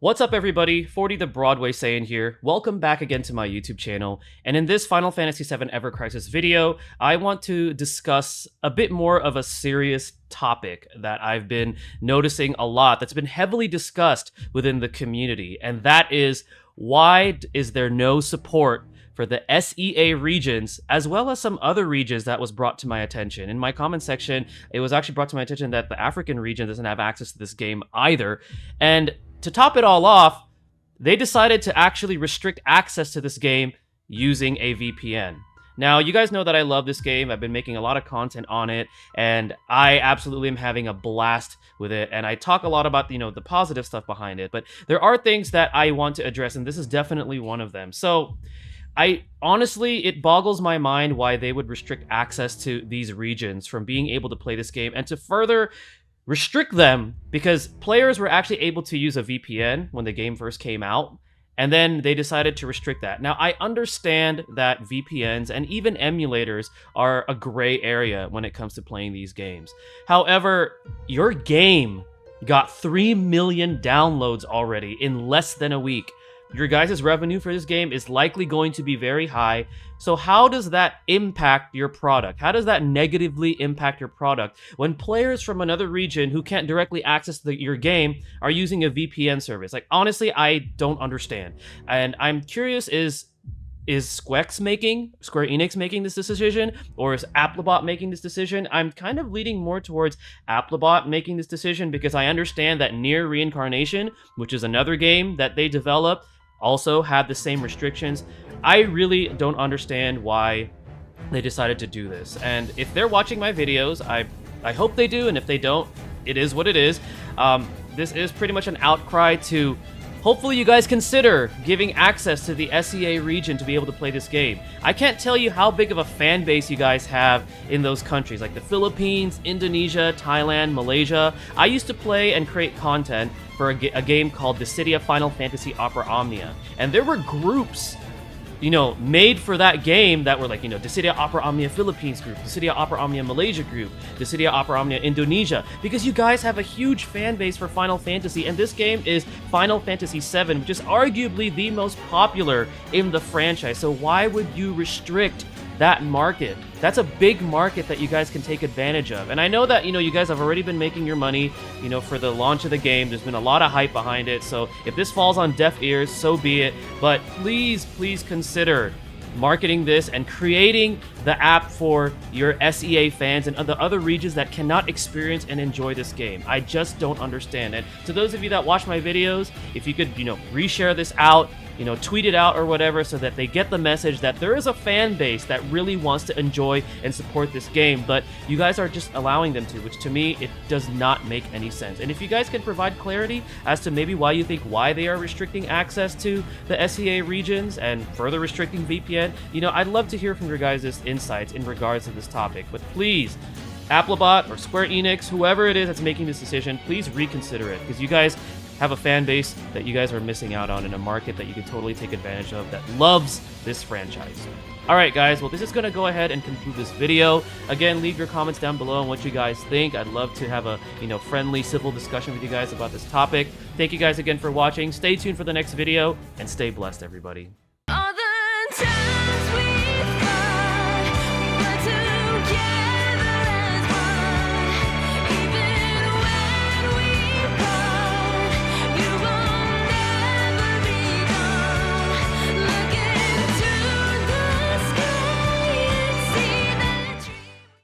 What's up everybody, 40 the Broadway saying here. Welcome back again to my YouTube channel, and in this Final Fantasy VII Evercrisis video, I want to discuss a bit more of a serious topic that I've been noticing a lot, that's been heavily discussed within the community, and that is, why is there no support for the SEA regions, as well as some other regions that was brought to my attention. In my comment section, it was actually brought to my attention that the African region doesn't have access to this game either, and to top it all off, they decided to actually restrict access to this game using a VPN. Now, you guys know that I love this game. I've been making a lot of content on it, and I absolutely am having a blast with it. And I talk a lot about, the positive stuff behind it, but there are things that I want to address, and this is definitely one of them. So, honestly, it boggles my mind why they would restrict access to these regions from being able to play this game, and to further restrict them because players were actually able to use a VPN when the game first came out, and then they decided to restrict that. Now, I understand that VPNs and even emulators are a gray area when it comes to playing these games. However, your game got 3 million downloads already in less than a week. Your guys' revenue for this game is likely going to be very high. So how does that impact your product? How does that negatively impact your product when players from another region who can't directly access your game are using a VPN service? Like, honestly, I don't understand. And I'm curious, is Square Enix making this decision, or is Applebot making this decision? I'm kind of leaning more towards Applebot making this decision, because I understand that Nier Reincarnation, which is another game that they developed, also had the same restrictions. I really don't understand why they decided to do this. And if they're watching my videos, I hope they do, and if they don't, it is what it is. This is pretty much an outcry to hopefully you guys consider giving access to the SEA region to be able to play this game. I can't tell you how big of a fan base you guys have in those countries, like the Philippines, Indonesia, Thailand, Malaysia. I used to play and create content for a game called The City of Final Fantasy Opera Omnia. And there were groups, made for that game that were like, the City of Opera Omnia Philippines group, the City of Opera Omnia Malaysia group, the City of Opera Omnia Indonesia, because you guys have a huge fan base for Final Fantasy, and this game is Final Fantasy VII, which is arguably the most popular in the franchise. So why would you restrict that market? That's a big market that you guys can take advantage of. And I know that, you guys have already been making your money, for the launch of the game. There's been a lot of hype behind it. So if this falls on deaf ears, so be it. But please consider marketing this and creating the app for your SEA fans and the other regions that cannot experience and enjoy this game. I just don't understand. And to those of you that watch my videos, if you could, reshare this out, tweet it out or whatever, so that they get the message that there is a fan base that really wants to enjoy and support this game, but you guys are just allowing them to, which to me, it does not make any sense. And if you guys can provide clarity as to maybe why they are restricting access to the SEA regions and further restricting VPN, I'd love to hear from your guys' insights in regards to this topic. But please, Applebot or Square Enix, whoever it is that's making this decision, please reconsider it, because you guys have a fan base that you guys are missing out on in a market that you can totally take advantage of that loves this franchise. Alright guys, well, this is going to go ahead and conclude this video. Again, leave your comments down below on what you guys think. I'd love to have a, friendly, civil discussion with you guys about this topic. Thank you guys again for watching. Stay tuned for the next video, and stay blessed, everybody.